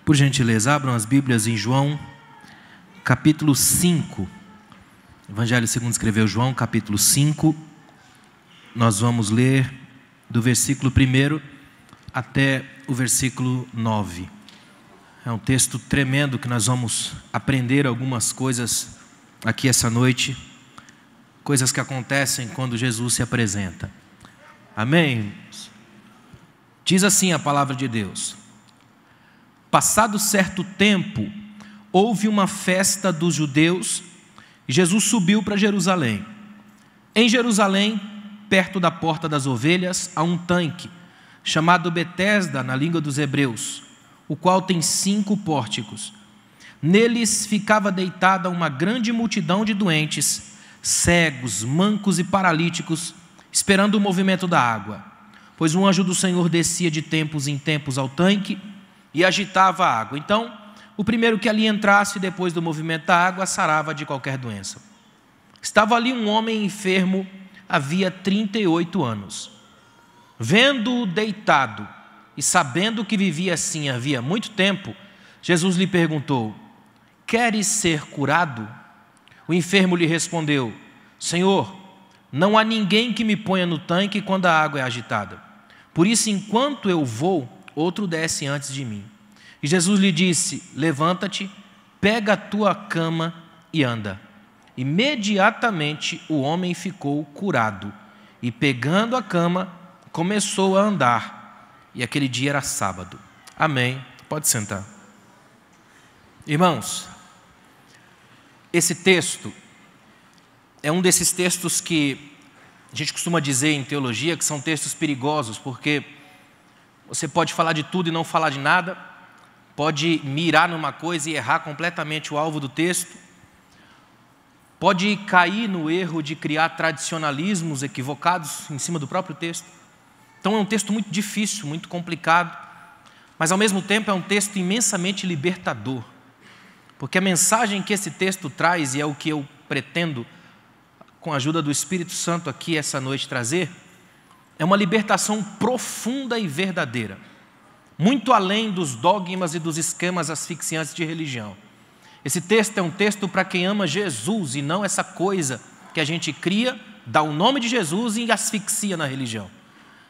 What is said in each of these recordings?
Por gentileza, abram as Bíblias em João, capítulo 5. Evangelho segundo escreveu João, capítulo 5. Nós vamos ler do versículo 1 até o versículo 9. É um texto tremendo que nós vamos aprender algumas coisas aqui essa noite. Coisas que acontecem quando Jesus se apresenta. Amém? Diz assim a palavra de Deus: passado certo tempo, houve uma festa dos judeus e Jesus subiu para Jerusalém. Em Jerusalém, perto da porta das ovelhas, há um tanque, chamado Betesda na língua dos hebreus, o qual tem 5 pórticos. Neles ficava deitada uma grande multidão de doentes, cegos, mancos e paralíticos, esperando o movimento da água, pois um anjo do Senhor descia de tempos em tempos ao tanque e agitava a água. Então, o primeiro que ali entrasse depois do movimento da água sarava de qualquer doença. Estava ali um homem enfermo, havia 38 anos. Vendo-o deitado e sabendo que vivia assim havia muito tempo, Jesus lhe perguntou: queres ser curado? O enfermo lhe respondeu: Senhor, não há ninguém que me ponha no tanque quando a água é agitada. Por isso, enquanto eu vou, outro desce antes de mim. E Jesus lhe disse: levanta-te, pega a tua cama e anda. Imediatamente o homem ficou curado e, pegando a cama, começou a andar. E aquele dia era sábado. Amém. Pode sentar. Irmãos, esse texto é um desses textos que a gente costuma dizer em teologia que são textos perigosos, porque você pode falar de tudo e não falar de nada, pode mirar numa coisa e errar completamente o alvo do texto, pode cair no erro de criar tradicionalismos equivocados em cima do próprio texto. Então é um texto muito difícil, muito complicado, mas ao mesmo tempo é um texto imensamente libertador, porque a mensagem que esse texto traz, e é o que eu pretendo, com a ajuda do Espírito Santo aqui essa noite trazer, é uma libertação profunda e verdadeira, muito além dos dogmas e dos esquemas asfixiantes de religião. Esse texto é um texto para quem ama Jesus e não essa coisa que a gente cria, dá o nome de Jesus e asfixia na religião.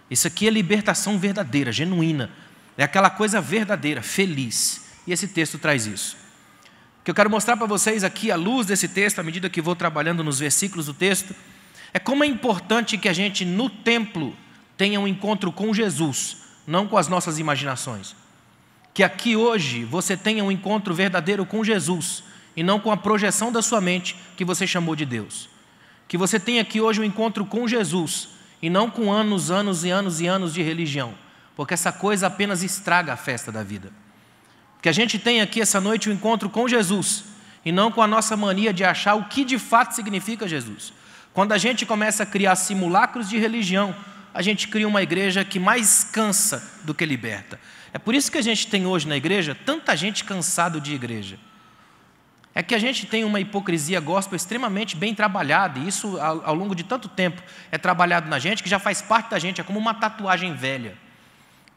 Isso aqui é libertação verdadeira, genuína, é aquela coisa verdadeira, feliz, e esse texto traz isso. O que eu quero mostrar para vocês aqui, à luz desse texto, à medida que vou trabalhando nos versículos do texto, é como é importante que a gente, no templo, tenha um encontro com Jesus, não com as nossas imaginações. Que aqui hoje você tenha um encontro verdadeiro com Jesus, e não com a projeção da sua mente que você chamou de Deus. Que você tenha aqui hoje um encontro com Jesus, e não com anos e anos de religião, porque essa coisa apenas estraga a festa da vida. Que a gente tenha aqui essa noite um encontro com Jesus, e não com a nossa mania de achar o que de fato significa Jesus. Quando a gente começa a criar simulacros de religião, a gente cria uma igreja que mais cansa do que liberta. É por isso que a gente tem hoje na igreja tanta gente cansada de igreja. É que a gente tem uma hipocrisia gospel extremamente bem trabalhada, e isso ao longo de tanto tempo é trabalhado na gente, que já faz parte da gente, é como uma tatuagem velha.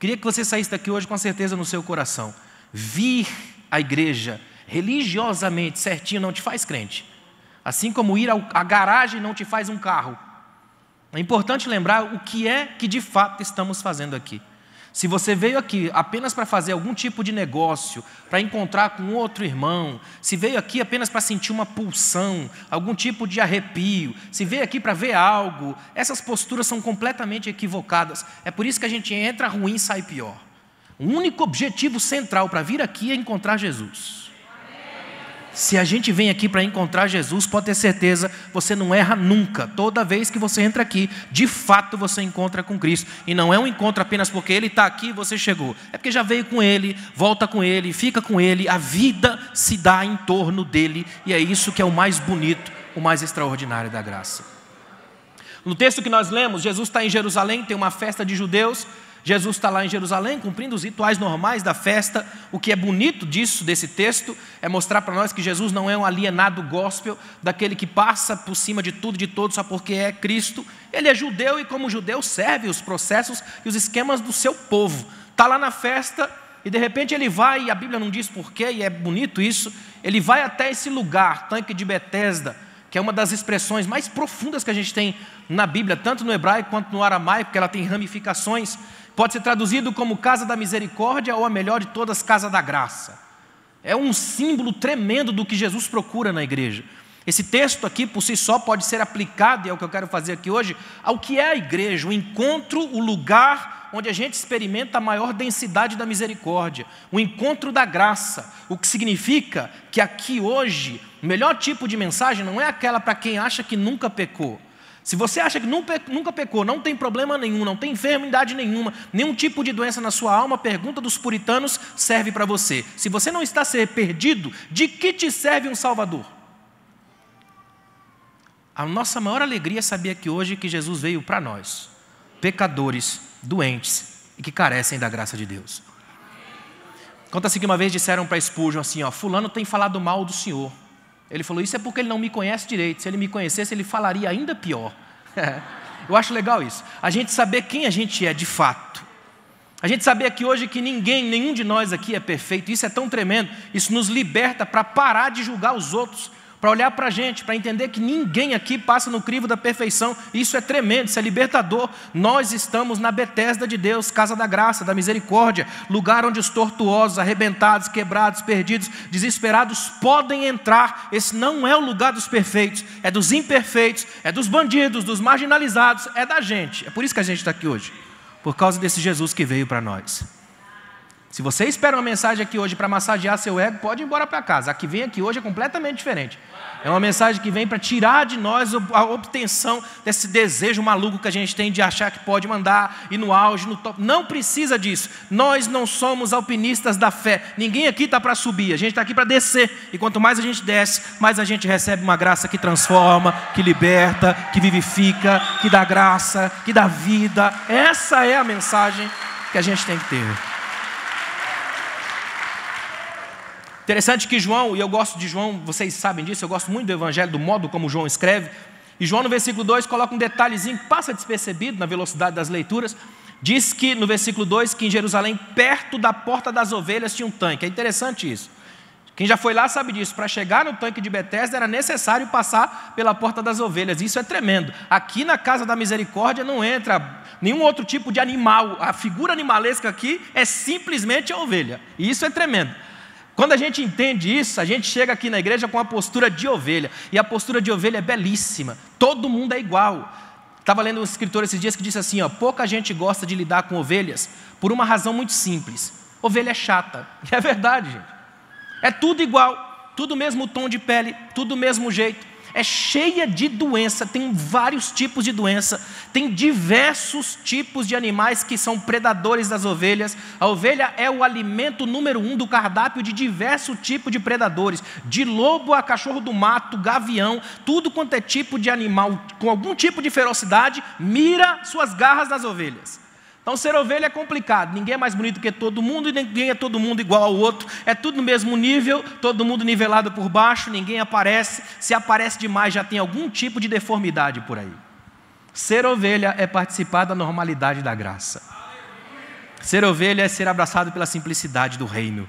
Queria que você saísse daqui hoje com certeza no seu coração. Vir à igreja religiosamente certinho não te faz crente, assim como ir à garagem não te faz um carro. É importante lembrar o que é que de fato estamos fazendo aqui. Se você veio aqui apenas para fazer algum tipo de negócio, para encontrar com outro irmão, se veio aqui apenas para sentir uma pulsão, algum tipo de arrepio, se veio aqui para ver algo, essas posturas são completamente equivocadas. É por isso que a gente entra ruim e sai pior. O único objetivo central para vir aqui é encontrar Jesus. Se a gente vem aqui para encontrar Jesus, pode ter certeza, você não erra nunca. Toda vez que você entra aqui, de fato você encontra com Cristo. E não é um encontro apenas porque Ele está aqui e você chegou. É porque já veio com Ele, volta com Ele, fica com Ele. A vida se dá em torno dEle. E é isso que é o mais bonito, o mais extraordinário da graça. No texto que nós lemos, Jesus está em Jerusalém, tem uma festa de judeus. Jesus está lá em Jerusalém, cumprindo os rituais normais da festa. O que é bonito desse texto, é mostrar para nós que Jesus não é um alienado gospel, daquele que passa por cima de tudo e de todos só porque é Cristo. Ele é judeu e como judeu serve os processos e os esquemas do seu povo. Está lá na festa e de repente ele vai, e a Bíblia não diz porquê, e é bonito isso, ele vai até esse lugar, tanque de Betesda, que é uma das expressões mais profundas que a gente tem na Bíblia, tanto no hebraico quanto no aramaico, porque ela tem ramificações, pode ser traduzido como casa da misericórdia, ou a melhor de todas, casa da graça. É um símbolo tremendo do que Jesus procura na igreja. Esse texto aqui, por si só, pode ser aplicado, e é o que eu quero fazer aqui hoje, ao que é a igreja, o encontro, o lugar onde a gente experimenta a maior densidade da misericórdia, o encontro da graça, o que significa que aqui hoje, o melhor tipo de mensagem não é aquela para quem acha que nunca pecou. Se você acha que nunca pecou, não tem problema nenhum, não tem enfermidade nenhuma, nenhum tipo de doença na sua alma, a pergunta dos puritanos serve para você. Se você não está ser perdido, de que te serve um Salvador? A nossa maior alegria é saber que hoje que Jesus veio para nós, pecadores, doentes e que carecem da graça de Deus. Conta-se que uma vez disseram para Spurgeon assim, fulano tem falado mal do Senhor. Ele falou, isso é porque ele não me conhece direito. Se ele me conhecesse, ele falaria ainda pior. Eu acho legal isso. A gente saber quem a gente é de fato. A gente saber aqui hoje que nenhum de nós aqui é perfeito. Isso é tão tremendo. Isso nos liberta para parar de julgar os outros, para olhar para a gente, para entender que ninguém aqui passa no crivo da perfeição. Isso é tremendo, isso é libertador. Nós estamos na Betesda de Deus, casa da graça, da misericórdia, lugar onde os tortuosos, arrebentados, quebrados, perdidos, desesperados podem entrar. Esse não é o lugar dos perfeitos, é dos imperfeitos, é dos bandidos, dos marginalizados, é da gente. É por isso que a gente está aqui hoje, por causa desse Jesus que veio para nós. Se você espera uma mensagem aqui hoje para massagear seu ego, pode ir embora para casa. A que vem aqui hoje é completamente diferente. É uma mensagem que vem para tirar de nós a obtenção desse desejo maluco que a gente tem de achar que pode mandar, ir no auge, no top. Não precisa disso. Nós não somos alpinistas da fé. Ninguém aqui está para subir, a gente está aqui para descer. E quanto mais a gente desce, mais a gente recebe uma graça que transforma, que liberta, que vivifica, que dá graça, que dá vida. Essa é a mensagem que a gente tem que ter. Interessante que João, e eu gosto de João, vocês sabem disso, eu gosto muito do Evangelho, do modo como João escreve, e João no versículo 2 coloca um detalhezinho que passa despercebido na velocidade das leituras, diz que no versículo 2 que em Jerusalém, perto da porta das ovelhas tinha um tanque. É interessante isso. Quem já foi lá sabe disso, para chegar no tanque de Betesda era necessário passar pela porta das ovelhas, isso é tremendo. Aqui na casa da misericórdia não entra nenhum outro tipo de animal, a figura animalesca aqui é simplesmente a ovelha, e isso é tremendo. Quando a gente entende isso, a gente chega aqui na igreja com a postura de ovelha. E a postura de ovelha é belíssima. Todo mundo é igual. Estava lendo um escritor esses dias que disse assim, pouca gente gosta de lidar com ovelhas por uma razão muito simples. Ovelha é chata. E é verdade, gente. É tudo igual, tudo mesmo tom de pele, tudo mesmo jeito. É cheia de doença, tem vários tipos de doença, tem diversos tipos de animais que são predadores das ovelhas. A ovelha é o alimento número 1 do cardápio de diversos tipos de predadores, de lobo a cachorro do mato, gavião, tudo quanto é tipo de animal com algum tipo de ferocidade, mira suas garras nas ovelhas. Então ser ovelha é complicado, ninguém é mais bonito que todo mundo e ninguém é todo mundo igual ao outro, é tudo no mesmo nível, todo mundo nivelado por baixo, ninguém aparece, se aparece demais já tem algum tipo de deformidade por aí. Ser ovelha é participar da normalidade da graça. Ser ovelha é ser abraçado pela simplicidade do reino.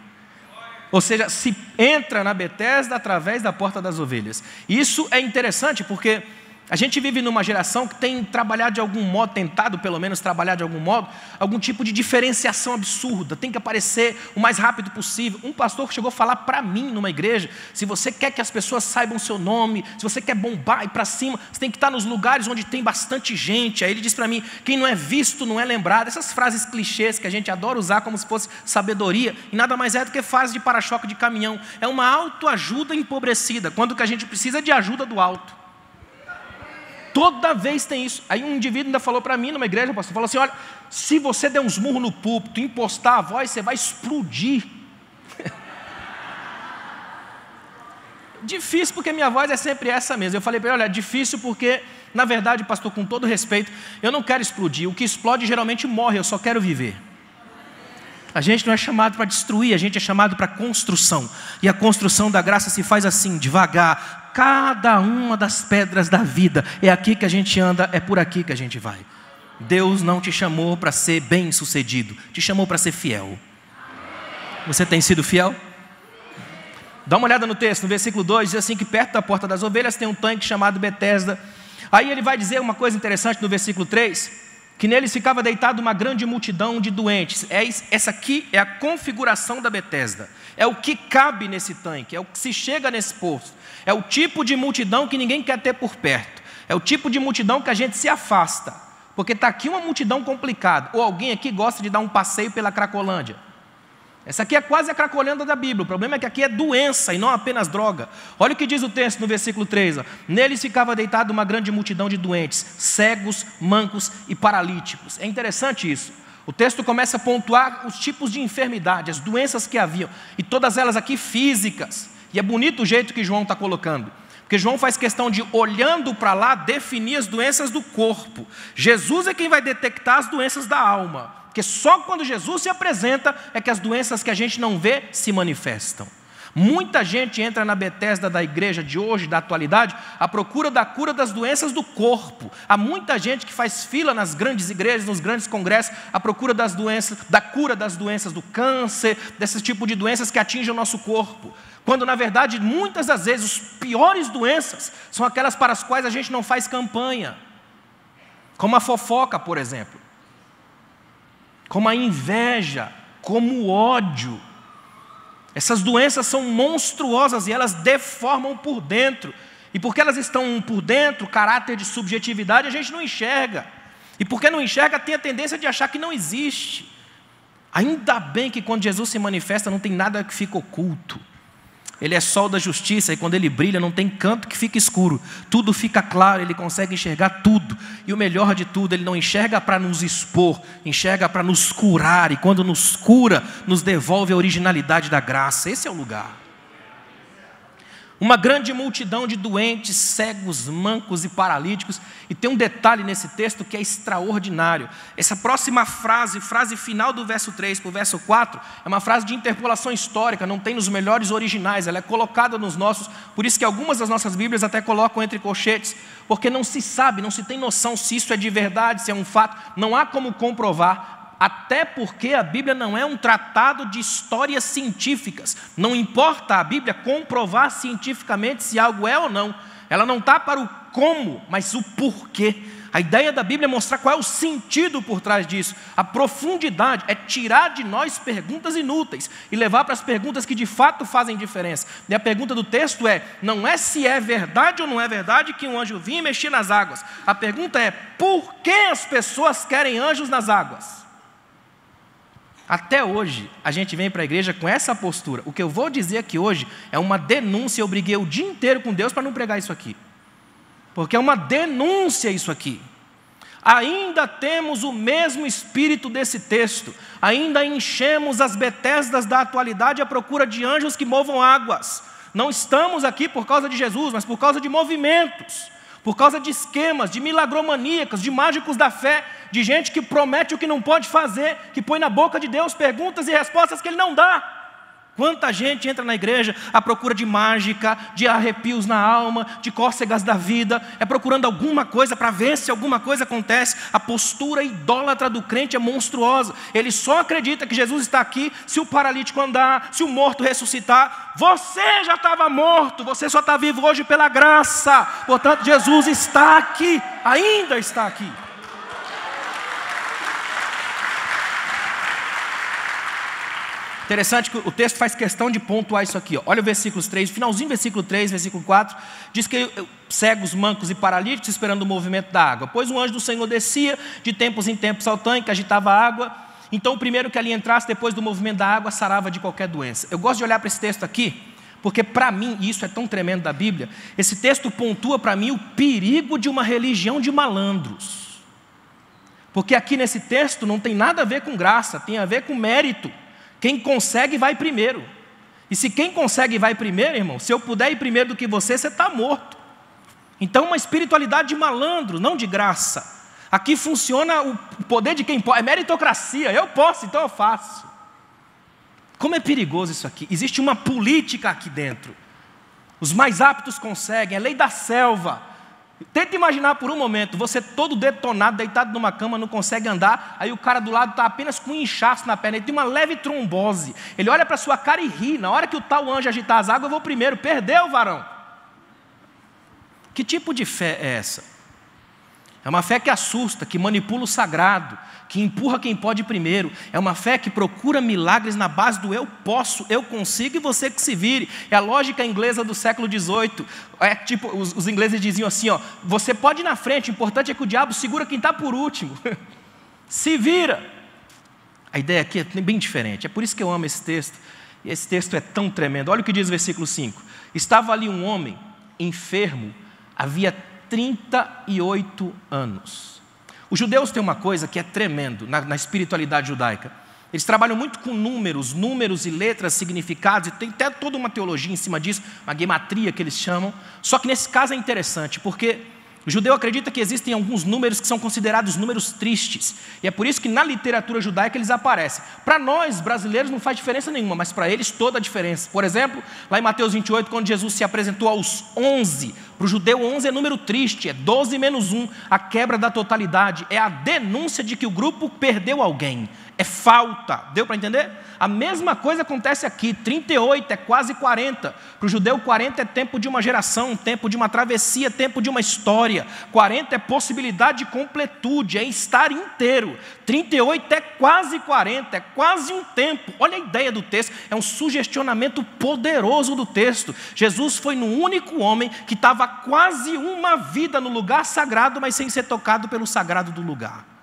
Ou seja, se entra na Betesda através da porta das ovelhas. Isso é interessante porque a gente vive numa geração que tem trabalhado de algum modo, tentado pelo menos trabalhar de algum modo, algum tipo de diferenciação absurda, tem que aparecer o mais rápido possível. Um pastor chegou a falar para mim numa igreja, se você quer que as pessoas saibam o seu nome, se você quer bombar e ir para cima, você tem que estar nos lugares onde tem bastante gente. Aí ele disse para mim, quem não é visto não é lembrado. Essas frases clichês que a gente adora usar como se fosse sabedoria, e nada mais é do que frase de para-choque de caminhão. É uma autoajuda empobrecida, quando o que a gente precisa é de ajuda do alto. Toda vez tem isso. Aí um indivíduo ainda falou para mim numa igreja, o pastor falou assim, olha, se você der uns murros no púlpito, impostar a voz, você vai explodir. Difícil porque minha voz é sempre essa mesmo. Eu falei para ele, olha, difícil porque, na verdade, pastor, com todo respeito, eu não quero explodir. O que explode geralmente morre, eu só quero viver. A gente não é chamado para destruir, a gente é chamado para construção. E a construção da graça se faz assim, devagar. Cada uma das pedras da vida, é aqui que a gente anda, é por aqui que a gente vai. Deus não te chamou para ser bem sucedido, te chamou para ser fiel. Você tem sido fiel? Dá uma olhada no texto, no versículo 2, diz assim que perto da porta das ovelhas tem um tanque chamado Betesda. Aí ele vai dizer uma coisa interessante no versículo 3, que neles ficava deitada uma grande multidão de doentes. Essa aqui é a configuração da Betesda. É o que cabe nesse tanque, é o que se chega nesse poço. É o tipo de multidão que ninguém quer ter por perto. É o tipo de multidão que a gente se afasta. Porque está aqui uma multidão complicada. Ou alguém aqui gosta de dar um passeio pela Cracolândia. Essa aqui é quase a Cracolândia da Bíblia. O problema é que aqui é doença e não apenas droga. Olha o que diz o texto no versículo 3. Neles ficava deitada uma grande multidão de doentes, cegos, mancos e paralíticos. É interessante isso. O texto começa a pontuar os tipos de enfermidade, as doenças que haviam. E todas elas aqui físicas. E é bonito o jeito que João está colocando. Porque João faz questão de, olhando para lá, definir as doenças do corpo. Jesus é quem vai detectar as doenças da alma. Porque só quando Jesus se apresenta é que as doenças que a gente não vê se manifestam. Muita gente entra na Betesda da igreja de hoje, da atualidade, à procura da cura das doenças do corpo. Há muita gente que faz fila nas grandes igrejas, nos grandes congressos, à procura das doenças, da cura das doenças do câncer, desse tipo de doenças que atingem o nosso corpo. Quando, na verdade, muitas das vezes, as piores doenças são aquelas para as quais a gente não faz campanha. Como a fofoca, por exemplo. Como a inveja, como o ódio. Essas doenças são monstruosas e elas deformam por dentro. E porque elas estão por dentro, caráter de subjetividade, a gente não enxerga. E porque não enxerga, tem a tendência de achar que não existe. Ainda bem que quando Jesus se manifesta, não tem nada que fica oculto. Ele é sol da justiça e quando ele brilha não tem canto que fica escuro. Tudo fica claro, ele consegue enxergar tudo. E o melhor de tudo, ele não enxerga para nos expor, enxerga para nos curar. E quando nos cura, nos devolve a originalidade da graça. Esse é o lugar. Uma grande multidão de doentes, cegos, mancos e paralíticos. E tem um detalhe nesse texto que é extraordinário. Essa próxima frase final do verso 3 para o verso 4, é uma frase de interpolação histórica, não tem nos melhores originais, ela é colocada nos nossos, por isso que algumas das nossas Bíblias até colocam entre colchetes, porque não se sabe, não se tem noção se isso é de verdade, se é um fato, não há como comprovar. Até porque a Bíblia não é um tratado de histórias científicas. Não importa a Bíblia comprovar cientificamente se algo é ou não. Ela não está para o como, mas o porquê. A ideia da Bíblia é mostrar qual é o sentido por trás disso. A profundidade é tirar de nós perguntas inúteis e levar para as perguntas que de fato fazem diferença. E a pergunta do texto é, não é se é verdade ou não é verdade que um anjo vinha e mexia nas águas. A pergunta é, por que as pessoas querem anjos nas águas? Até hoje, a gente vem para a igreja com essa postura. O que eu vou dizer aqui hoje é uma denúncia. Eu briguei o dia inteiro com Deus para não pregar isso aqui. Porque é uma denúncia isso aqui. Ainda temos o mesmo espírito desse texto. Ainda enchemos as Betesdas da atualidade à procura de anjos que movam águas. Não estamos aqui por causa de Jesus, mas por causa de movimentos. Por causa de esquemas, de milagromaníacos, de mágicos da fé, de gente que promete o que não pode fazer, que põe na boca de Deus perguntas e respostas que Ele não dá. Quanta gente entra na igreja à procura de mágica, de arrepios na alma, de cócegas da vida, é procurando alguma coisa para ver se alguma coisa acontece. A postura idólatra do crente é monstruosa. Ele só acredita que Jesus está aqui se o paralítico andar, se o morto ressuscitar. Você já estava morto, você só está vivo hoje pela graça. Portanto, Jesus está aqui, ainda está aqui. Interessante que o texto faz questão de pontuar isso aqui. Olha o versículo 3, finalzinho do versículo 3, versículo 4, diz que cegos, mancos e paralíticos esperando o movimento da água. Pois um anjo do Senhor descia de tempos em tempos ao tanque, agitava a água. Então o primeiro que ali entrasse depois do movimento da água sarava de qualquer doença. Eu gosto de olhar para esse texto aqui, porque para mim, e isso é tão tremendo da Bíblia, esse texto pontua para mim o perigo de uma religião de malandros. Porque aqui nesse texto não tem nada a ver com graça, tem a ver com mérito. Quem consegue vai primeiro. E se quem consegue vai primeiro, irmão, se eu puder ir primeiro do que você está morto. Então uma espiritualidade de malandro, não de graça. Aqui funciona o poder de quem pode, é meritocracia, eu posso, então eu faço. Como é perigoso isso aqui. Existe uma política aqui dentro. Os mais aptos conseguem, é lei da selva. Tenta imaginar por um momento, você todo detonado, deitado numa cama, não consegue andar, aí o cara do lado está apenas com um inchaço na perna, ele tem uma leve trombose, ele olha para a sua cara e ri, na hora que o tal anjo agitar as águas, eu vou primeiro, perdeu, varão. Que tipo de fé é essa? É uma fé que assusta, que manipula o sagrado, que empurra quem pode primeiro. É uma fé que procura milagres na base do eu posso, eu consigo e você que se vire. É a lógica inglesa do século XVIII. É tipo, os ingleses diziam assim, ó, você pode ir na frente, o importante é que o diabo segura quem está por último. Se vira. A ideia aqui é bem diferente. É por isso que eu amo esse texto. E esse texto é tão tremendo. Olha o que diz o versículo 5. Estava ali um homem enfermo, havia 38 anos. Os judeus têm uma coisa que é tremendo na espiritualidade judaica. Eles trabalham muito com números e letras, significados, e tem até toda uma teologia em cima disso, uma gematria que eles chamam. Só que nesse caso é interessante, porque o judeu acredita que existem alguns números que são considerados números tristes. E é por isso que na literatura judaica eles aparecem. Para nós, brasileiros, não faz diferença nenhuma, mas para eles toda a diferença. Por exemplo, lá em Mateus 28, quando Jesus se apresentou aos 11, para o judeu 11 é número triste, é 12 menos 1, a quebra da totalidade, é a denúncia de que o grupo perdeu alguém. É falta, deu para entender? A mesma coisa acontece aqui, 38 é quase 40. Para o judeu 40 é tempo de uma geração, tempo de uma travessia, tempo de uma história. 40 é possibilidade de completude, é estar inteiro. 38 é quase 40, é quase um tempo. Olha a ideia do texto, é um sugestionamento poderoso do texto. Jesus foi no único homem que estava quase uma vida no lugar sagrado, mas sem ser tocado pelo sagrado do lugar.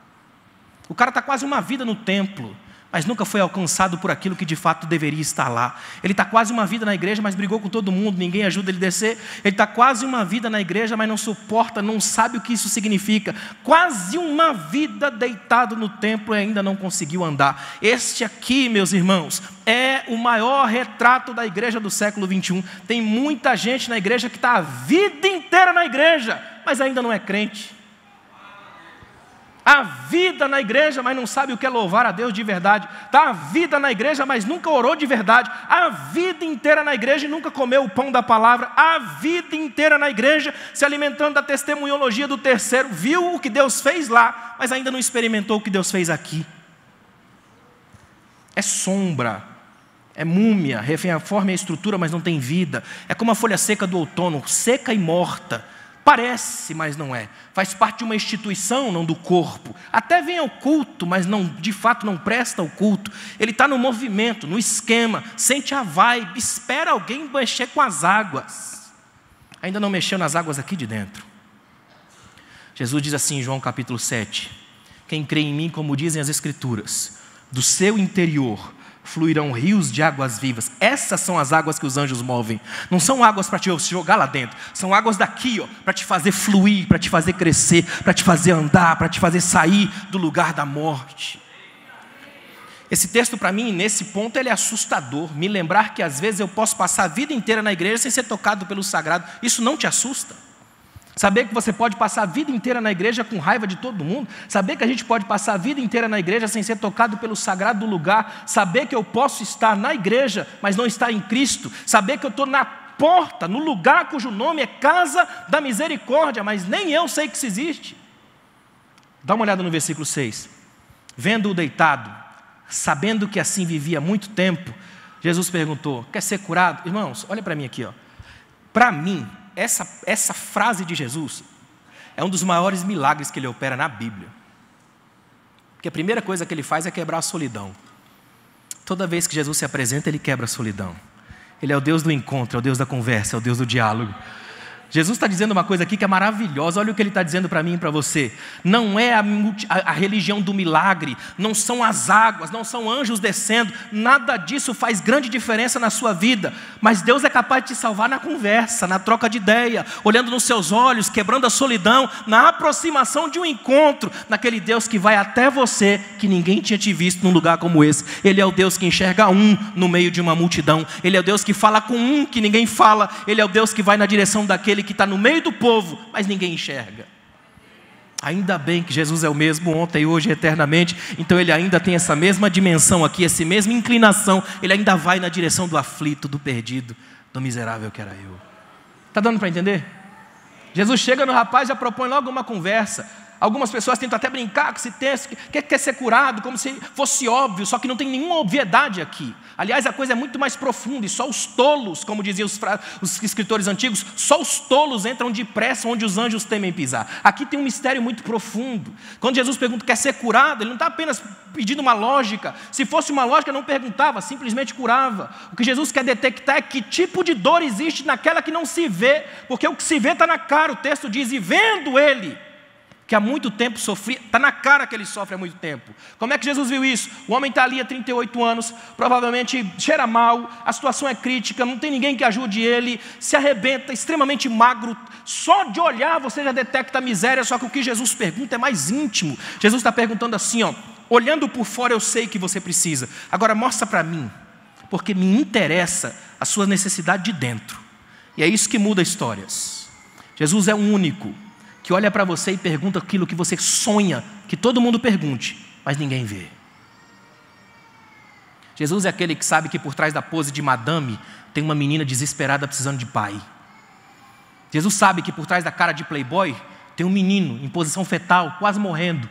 O cara está quase uma vida no templo, mas nunca foi alcançado por aquilo que de fato deveria estar lá. Ele está quase uma vida na igreja, mas brigou com todo mundo, ninguém ajuda ele a descer. Ele está quase uma vida na igreja, mas não suporta, não sabe o que isso significa. Quase uma vida deitado no templo e ainda não conseguiu andar. Este aqui, meus irmãos, é o maior retrato da igreja do século 21. Tem muita gente na igreja que está a vida inteira na igreja, mas ainda não é crente. A vida na igreja, mas não sabe o que é louvar a Deus de verdade. Está a vida na igreja, mas nunca orou de verdade. A vida inteira na igreja e nunca comeu o pão da palavra. A vida inteira na igreja, se alimentando da testemunhologia do terceiro. Viu o que Deus fez lá, mas ainda não experimentou o que Deus fez aqui. É sombra, é múmia, refém a forma e a estrutura, mas não tem vida. É como a folha seca do outono, seca e morta. Parece, mas não é. Faz parte de uma instituição, não do corpo. Até vem ao culto, mas não, de fato não presta ao culto. Ele está no movimento, no esquema, sente a vibe, espera alguém mexer com as águas. Ainda não mexeu nas águas aqui de dentro. Jesus diz assim em João capítulo 7, quem crê em mim, como dizem as Escrituras, do seu interior fluirão rios de águas vivas. Essas são as águas que os anjos movem. Não são águas para te jogar lá dentro. São águas daqui, ó, para te fazer fluir, para te fazer crescer, para te fazer andar, para te fazer sair do lugar da morte. Esse texto para mim, nesse ponto, ele é assustador. Me lembrar que às vezes eu posso passar a vida inteira na igreja sem ser tocado pelo sagrado. Isso não te assusta? Saber que você pode passar a vida inteira na igreja com raiva de todo mundo. Saber que a gente pode passar a vida inteira na igreja sem ser tocado pelo sagrado do lugar. Saber que eu posso estar na igreja, mas não estar em Cristo. Saber que eu estou na porta, no lugar cujo nome é Casa da Misericórdia, mas nem eu sei que isso existe. Dá uma olhada no versículo 6. Vendo-o deitado, sabendo que assim vivia há muito tempo, Jesus perguntou, quer ser curado? Irmãos, olha para mim aqui, ó. Para mim, essa frase de Jesus é um dos maiores milagres que ele opera na Bíblia. Porque a primeira coisa que ele faz é quebrar a solidão. Toda vez que Jesus se apresenta, ele quebra a solidão. Ele é o Deus do encontro, é o Deus da conversa, é o Deus do diálogo. Jesus está dizendo uma coisa aqui que é maravilhosa. Olha o que ele está dizendo para mim e para você. Não é a religião do milagre, não são as águas, não são anjos descendo. Nada disso faz grande diferença na sua vida. Mas Deus é capaz de te salvar na conversa, na troca de ideia, olhando nos seus olhos, quebrando a solidão, na aproximação de um encontro, naquele Deus que vai até você, que ninguém tinha te visto num lugar como esse. Ele é o Deus que enxerga um no meio de uma multidão. Ele é o Deus que fala com um que ninguém fala. Ele é o Deus que vai na direção daquele que está no meio do povo, mas ninguém enxerga. Ainda bem que Jesus é o mesmo ontem, hoje e eternamente. Então ele ainda tem essa mesma dimensão aqui, essa mesma inclinação. Ele ainda vai na direção do aflito, do perdido, do miserável que era eu. Está dando para entender? Jesus chega no rapaz e já propõe logo uma conversa. Algumas pessoas tentam até brincar com esse texto, que quer ser curado, como se fosse óbvio, só que não tem nenhuma obviedade aqui. Aliás, a coisa é muito mais profunda, e só os tolos, como diziam os escritores antigos, só os tolos entram depressa onde os anjos temem pisar. Aqui tem um mistério muito profundo. Quando Jesus pergunta, quer ser curado, ele não está apenas pedindo uma lógica. Se fosse uma lógica, não perguntava, simplesmente curava. O que Jesus quer detectar é que tipo de dor existe naquela que não se vê, porque o que se vê está na cara. O texto diz, e vendo ele, que há muito tempo sofria, está na cara que ele sofre há muito tempo. Como é que Jesus viu isso? O homem está ali há 38 anos, provavelmente cheira mal, a situação é crítica, não tem ninguém que ajude ele, se arrebenta, extremamente magro, só de olhar você já detecta a miséria, só que o que Jesus pergunta é mais íntimo. Jesus está perguntando assim, olhando por fora eu sei que você precisa, agora mostra para mim, porque me interessa a sua necessidade de dentro. E é isso que muda histórias. Jesus é o único que olha para você e pergunta aquilo que você sonha que todo mundo pergunte, mas ninguém vê. Jesus é aquele que sabe que por trás da pose de madame tem uma menina desesperada precisando de pai. Jesus sabe que por trás da cara de playboy tem um menino em posição fetal, quase morrendo.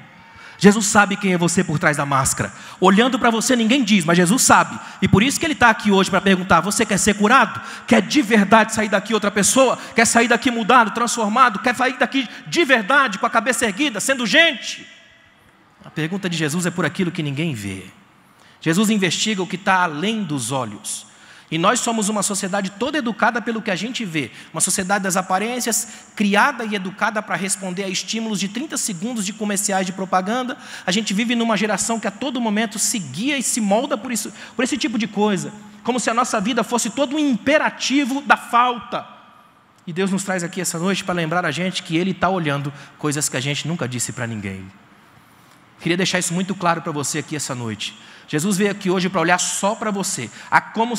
Jesus sabe quem é você por trás da máscara. Olhando para você ninguém diz, mas Jesus sabe. E por isso que Ele está aqui hoje para perguntar, você quer ser curado? Quer de verdade sair daqui outra pessoa? Quer sair daqui mudado, transformado? Quer sair daqui de verdade, com a cabeça erguida, sendo gente? A pergunta de Jesus é por aquilo que ninguém vê. Jesus investiga o que está além dos olhos. E nós somos uma sociedade toda educada pelo que a gente vê. Uma sociedade das aparências, criada e educada para responder a estímulos de 30 segundos de comerciais de propaganda. A gente vive numa geração que a todo momento se guia e se molda por esse tipo de coisa. Como se a nossa vida fosse todo um imperativo da falta. E Deus nos traz aqui essa noite para lembrar a gente que Ele está olhando coisas que a gente nunca disse para ninguém. Queria deixar isso muito claro para você aqui essa noite. Jesus veio aqui hoje para olhar só para você.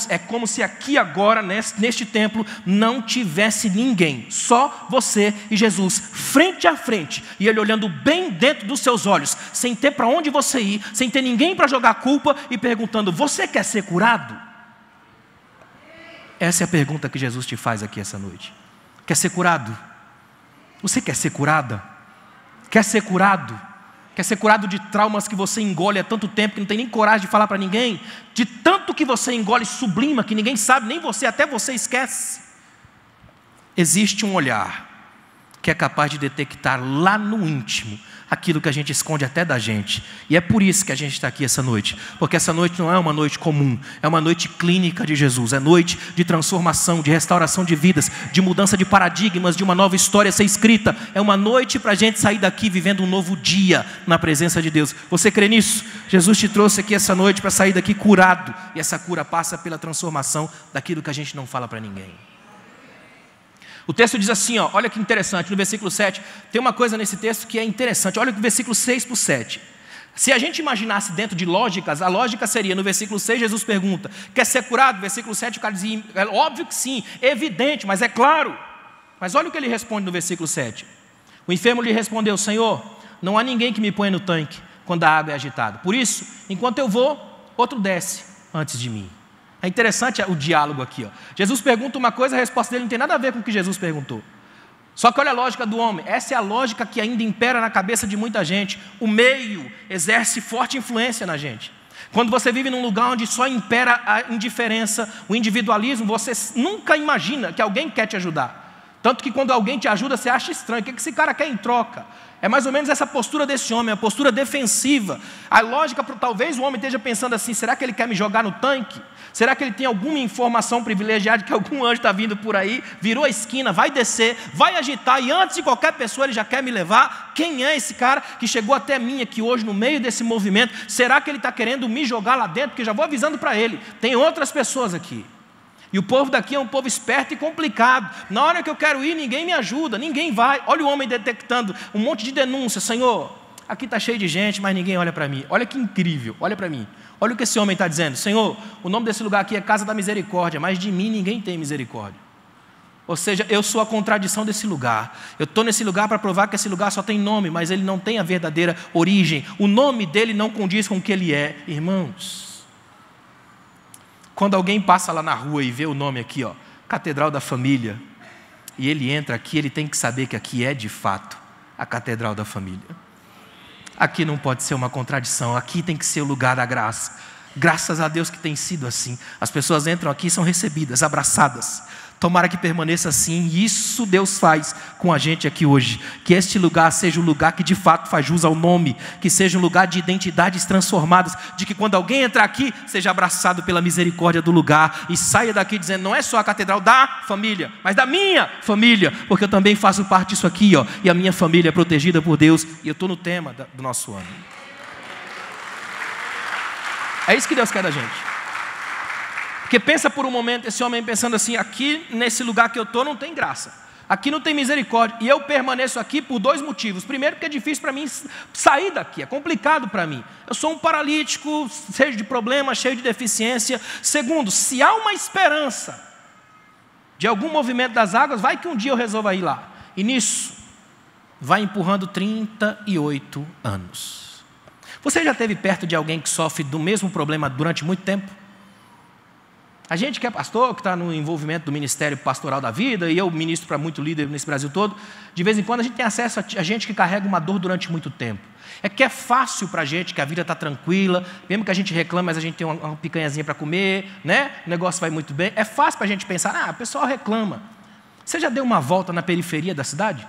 É como se aqui agora, neste templo, não tivesse ninguém. Só você e Jesus, frente a frente. E Ele olhando bem dentro dos seus olhos, sem ter para onde você ir, sem ter ninguém para jogar culpa e perguntando, você quer ser curado? Essa é a pergunta que Jesus te faz aqui essa noite. Quer ser curado? Você quer ser curada? Quer ser curado? Quer ser curado de traumas que você engole há tanto tempo que não tem nem coragem de falar para ninguém? De tanto que você engole, sublima, que ninguém sabe, nem você, até você esquece. Existe um olhar que é capaz de detectar lá no íntimo aquilo que a gente esconde até da gente. E é por isso que a gente está aqui essa noite. Porque essa noite não é uma noite comum, é uma noite clínica de Jesus. É noite de transformação, de restauração de vidas, de mudança de paradigmas, de uma nova história ser escrita. É uma noite para a gente sair daqui vivendo um novo dia na presença de Deus. Você crê nisso? Jesus te trouxe aqui essa noite para sair daqui curado. E essa cura passa pela transformação daquilo que a gente não fala para ninguém. O texto diz assim, olha que interessante, no versículo 7, tem uma coisa nesse texto que é interessante, olha o versículo 6 para o 7. Se a gente imaginasse dentro de lógicas, a lógica seria, no versículo 6, Jesus pergunta, quer ser curado? Versículo 7, o cara dizia, é óbvio que sim, evidente, mas é claro. Mas olha o que ele responde no versículo 7. O enfermo lhe respondeu, Senhor, não há ninguém que me ponha no tanque quando a água é agitada. Por isso, enquanto eu vou, outro desce antes de mim. É interessante o diálogo aqui. Jesus pergunta uma coisa, a resposta dele não tem nada a ver com o que Jesus perguntou. Só que olha a lógica do homem. Essa é a lógica que ainda impera na cabeça de muita gente. O meio exerce forte influência na gente. Quando você vive num lugar onde só impera a indiferença, o individualismo, você nunca imagina que alguém quer te ajudar. Tanto que quando alguém te ajuda, você acha estranho. O que esse cara quer em troca? É mais ou menos essa postura desse homem, a postura defensiva. A lógica, talvez o homem esteja pensando assim, será que ele quer me jogar no tanque? Será que ele tem alguma informação privilegiada que algum anjo está vindo por aí, virou a esquina, vai descer, vai agitar e antes de qualquer pessoa ele já quer me levar? Quem é esse cara que chegou até mim aqui hoje no meio desse movimento? Será que ele está querendo me jogar lá dentro? Porque já vou avisando para ele, tem outras pessoas aqui. E o povo daqui é um povo esperto e complicado. Na hora que eu quero ir, ninguém me ajuda, ninguém vai. Olha o homem detectando um monte de denúncia. Senhor, aqui está cheio de gente, mas ninguém olha para mim. Olha que incrível, olha para mim. Olha o que esse homem está dizendo. Senhor, o nome desse lugar aqui é Casa da Misericórdia, mas de mim ninguém tem misericórdia. Ou seja, eu sou a contradição desse lugar. Eu estou nesse lugar para provar que esse lugar só tem nome, mas ele não tem a verdadeira origem. O nome dele não condiz com o que ele é. Irmãos, quando alguém passa lá na rua e vê o nome aqui, Catedral da Família, e ele entra aqui, ele tem que saber que aqui é de fato a catedral da família. Aqui não pode ser uma contradição, aqui tem que ser o lugar da graça. Graças a Deus que tem sido assim. As pessoas entram aqui e são recebidas, abraçadas. Tomara que permaneça assim, e isso Deus faz com a gente aqui hoje. Que este lugar seja o lugar que de fato faz jus ao nome, que seja um lugar de identidades transformadas, de que quando alguém entrar aqui, seja abraçado pela misericórdia do lugar, e saia daqui dizendo, não é só a catedral da família, mas da minha família, porque eu também faço parte disso aqui, ó, e a minha família é protegida por Deus, e eu estou no tema do nosso ano. É isso que Deus quer da gente. Porque pensa por um momento, esse homem pensando assim, aqui nesse lugar que eu estou não tem graça, aqui não tem misericórdia, e eu permaneço aqui por dois motivos. Primeiro, porque é difícil para mim sair daqui, é complicado para mim, eu sou um paralítico, cheio de problemas, cheio de deficiência. Segundo, se há uma esperança de algum movimento das águas, vai que um dia eu resolva ir lá, e nisso vai empurrando 38 anos. Você já esteve perto de alguém que sofre do mesmo problema durante muito tempo? A gente que é pastor, que está no envolvimento do Ministério Pastoral da Vida, e eu ministro para muito líder nesse Brasil todo, de vez em quando a gente tem acesso a gente que carrega uma dor durante muito tempo. É que é fácil para a gente, que a vida está tranquila, mesmo que a gente reclame, mas a gente tem uma picanhazinha para comer, né? O negócio vai muito bem. É fácil para a gente pensar, o pessoal reclama. Você já deu uma volta na periferia da cidade?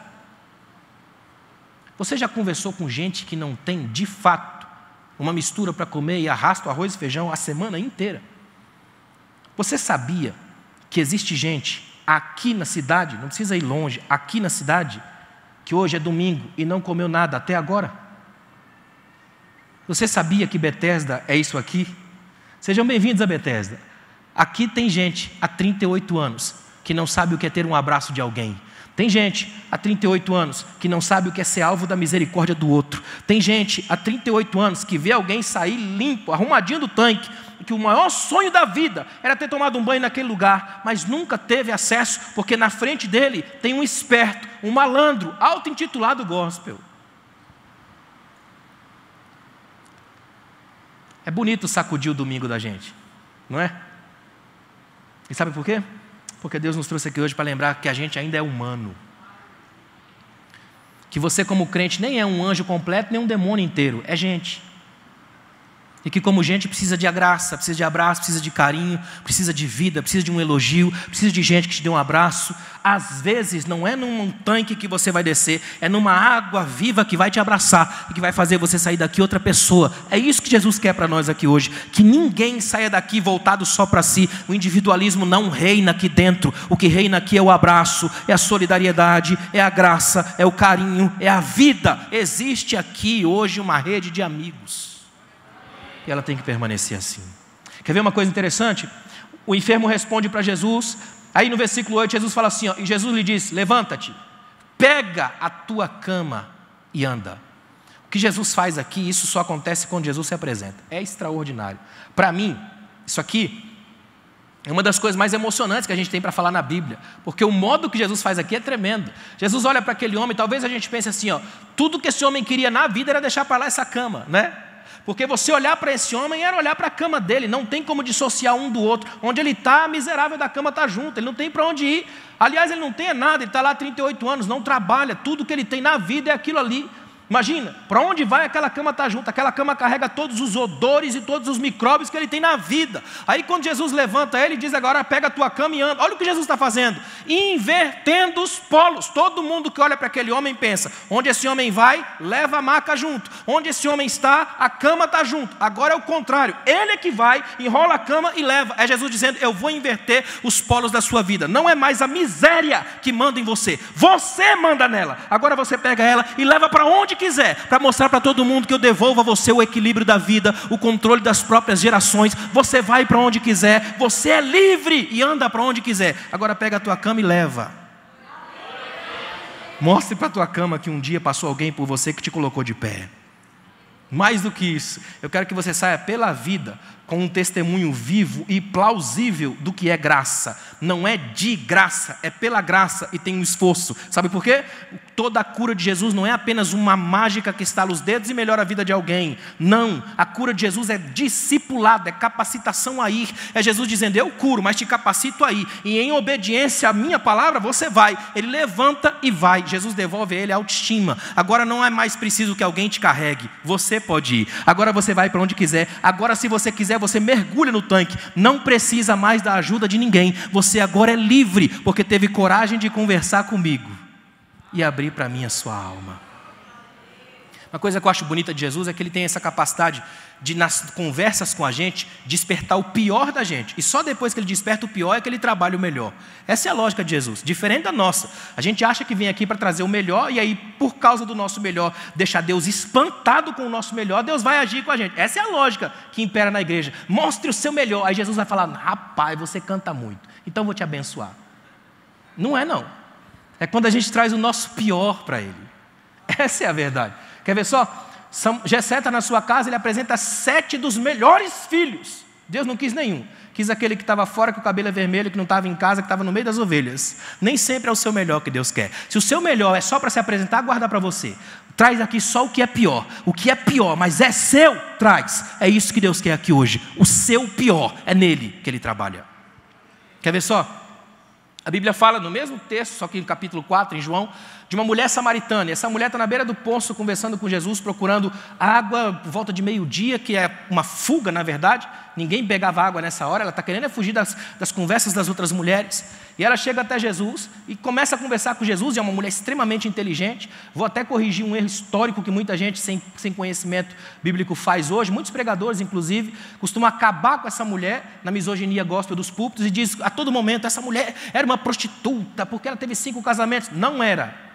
Você já conversou com gente que não tem, de fato, uma mistura para comer e arrasta o arroz e feijão a semana inteira? Você sabia que existe gente aqui na cidade, não precisa ir longe, aqui na cidade, que hoje é domingo e não comeu nada até agora? Você sabia que Betesda é isso aqui? Sejam bem-vindos a Betesda. Aqui tem gente há 38 anos que não sabe o que é ter um abraço de alguém. Tem gente há 38 anos que não sabe o que é ser alvo da misericórdia do outro. Tem gente há 38 anos que vê alguém sair limpo, arrumadinho do tanque, que o maior sonho da vida era ter tomado um banho naquele lugar, mas nunca teve acesso, porque na frente dele tem um esperto, um malandro, auto-intitulado gospel. É bonito sacudir o domingo da gente, não é? E sabe por quê? Porque Deus nos trouxe aqui hoje para lembrar que a gente ainda é humano. Que você como crente nem é um anjo completo, nem um demônio inteiro, é gente. E que como gente precisa de graça, precisa de abraço, precisa de carinho, precisa de vida, precisa de um elogio, precisa de gente que te dê um abraço. Às vezes não é num tanque que você vai descer, é numa água viva que vai te abraçar e que vai fazer você sair daqui outra pessoa. É isso que Jesus quer para nós aqui hoje, que ninguém saia daqui voltado só para si. O individualismo não reina aqui dentro, o que reina aqui é o abraço, é a solidariedade, é a graça, é o carinho, é a vida. Existe aqui hoje uma rede de amigos. E ela tem que permanecer assim. Quer ver uma coisa interessante? O enfermo responde para Jesus. Aí no versículo 8 Jesus fala assim, e Jesus lhe diz, levanta-te, pega a tua cama e anda. O que Jesus faz aqui, isso só acontece quando Jesus se apresenta. É extraordinário. Para mim, isso aqui é uma das coisas mais emocionantes que a gente tem para falar na Bíblia, porque o modo que Jesus faz aqui é tremendo. Jesus olha para aquele homem, talvez a gente pense assim, tudo que esse homem queria na vida era deixar para lá essa cama, né? Porque você olhar para esse homem era olhar para a cama dele, não tem como dissociar um do outro. Onde ele está, a miserável da cama está junto, ele não tem para onde ir. Aliás, ele não tem nada, ele está lá há 38 anos, não trabalha, tudo que ele tem na vida é aquilo ali. Imagina, para onde vai aquela cama está junto, aquela cama carrega todos os odores e todos os micróbios que ele tem na vida. Aí quando Jesus levanta ele e diz agora pega a tua cama e anda, olha o que Jesus está fazendo, invertendo os polos. Todo mundo que olha para aquele homem pensa, onde esse homem vai, leva a maca junto, onde esse homem está, a cama está junto. Agora é o contrário, ele é que vai, enrola a cama e leva. É Jesus dizendo, eu vou inverter os polos da sua vida, não é mais a miséria que manda em você, você manda nela. Agora você pega ela e leva para onde quiser, para mostrar para todo mundo que eu devolvo a você o equilíbrio da vida, o controle das próprias gerações. Você vai para onde quiser, você é livre e anda para onde quiser. Agora pega a tua cama e leva. Mostre para a tua cama que um dia passou alguém por você que te colocou de pé. Mais do que isso, eu quero que você saia pela vida com um testemunho vivo e plausível do que é graça. Não é de graça, é pela graça e tem um esforço. Sabe por quê? Toda a cura de Jesus não é apenas uma mágica que estala os dedos e melhora a vida de alguém. Não, a cura de Jesus é discipulado, é capacitação a ir. É Jesus dizendo, eu curo, mas te capacito a ir. E em obediência à minha palavra, você vai. Ele levanta e vai. Jesus devolve a ele a autoestima. Agora não é mais preciso que alguém te carregue. Você pode ir. Agora você vai para onde quiser. Agora, se você quiser, você mergulha no tanque. Não precisa mais da ajuda de ninguém. Você agora é livre, porque teve coragem de conversar comigo e abrir para mim a sua alma. Uma coisa que eu acho bonita de Jesus é que ele tem essa capacidade de, nas conversas com a gente, despertar o pior da gente. E só depois que ele desperta o pior é que ele trabalha o melhor. Essa é a lógica de Jesus, diferente da nossa. A gente acha que vem aqui para trazer o melhor e aí, por causa do nosso melhor, deixar Deus espantado com o nosso melhor, Deus vai agir com a gente. Essa é a lógica que impera na igreja. Mostre o seu melhor. Aí Jesus vai falar, rapaz, você canta muito, então vou te abençoar. Não é não. É quando a gente traz o nosso pior para ele. Essa é a verdade. Quer ver só? Jessé está na sua casa, ele apresenta 7 dos melhores filhos. Deus não quis nenhum. Quis aquele que estava fora, que o cabelo é vermelho, que não estava em casa, que estava no meio das ovelhas. Nem sempre é o seu melhor que Deus quer. Se o seu melhor é só para se apresentar, guarda para você. Traz aqui só o que é pior. O que é pior, mas é seu, traz. É isso que Deus quer aqui hoje. O seu pior, é nele que ele trabalha. Quer ver só? A Bíblia fala no mesmo texto, só que no capítulo 4, em João, de uma mulher samaritana. E essa mulher está na beira do poço, conversando com Jesus, procurando água por volta de meio-dia, que é uma fuga, na verdade. Ninguém pegava água nessa hora, ela está querendo fugir das conversas das outras mulheres. E ela chega até Jesus e começa a conversar com Jesus, e é uma mulher extremamente inteligente. Vou até corrigir um erro histórico que muita gente sem conhecimento bíblico faz hoje. Muitos pregadores, inclusive, costumam acabar com essa mulher na misoginia gospel dos púlpitos e diz a todo momento, essa mulher era uma prostituta, porque ela teve 5 casamentos. Não era.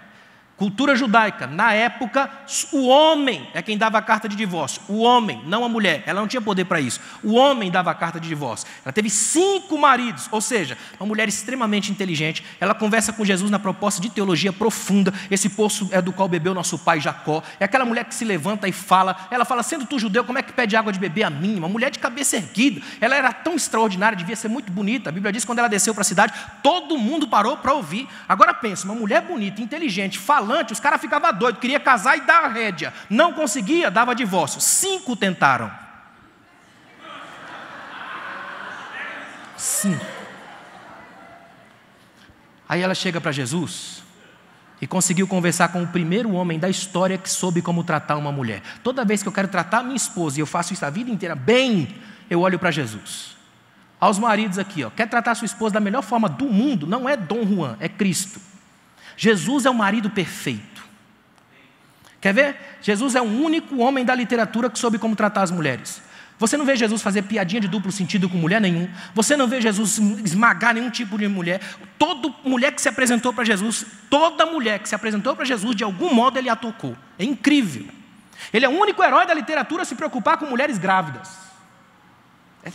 Cultura judaica, na época, o homem é quem dava a carta de divórcio. O homem, não a mulher. Ela não tinha poder para isso. O homem dava a carta de divórcio. Ela teve 5 maridos, ou seja, uma mulher extremamente inteligente. Ela conversa com Jesus na proposta de teologia profunda. Esse poço é do qual bebeu nosso pai Jacó. É aquela mulher que se levanta e fala. Ela fala, sendo tu judeu, como é que pede água de beber a mim? Uma mulher de cabeça erguida. Ela era tão extraordinária, devia ser muito bonita. A Bíblia diz que quando ela desceu para a cidade, todo mundo parou para ouvir. Agora pensa, uma mulher bonita, inteligente, falando, os caras ficavam doidos, queria casar e dar a rédea. Não conseguia, dava divórcio. 5 tentaram. 5. Aí ela chega para Jesus e conseguiu conversar com o primeiro homem da história que soube como tratar uma mulher. Toda vez que eu quero tratar minha esposa, e eu faço isso a vida inteira bem, eu olho para Jesus. Aos maridos aqui, quer tratar sua esposa da melhor forma do mundo, não é Dom Juan, é Cristo. Jesus é o marido perfeito. Quer ver? Jesus é o único homem da literatura que soube como tratar as mulheres. Você não vê Jesus fazer piadinha de duplo sentido com mulher nenhum. Você não vê Jesus esmagar nenhum tipo de mulher. Toda mulher que se apresentou para Jesus, de algum modo ele a tocou. É incrível. Ele é o único herói da literatura a se preocupar com mulheres grávidas.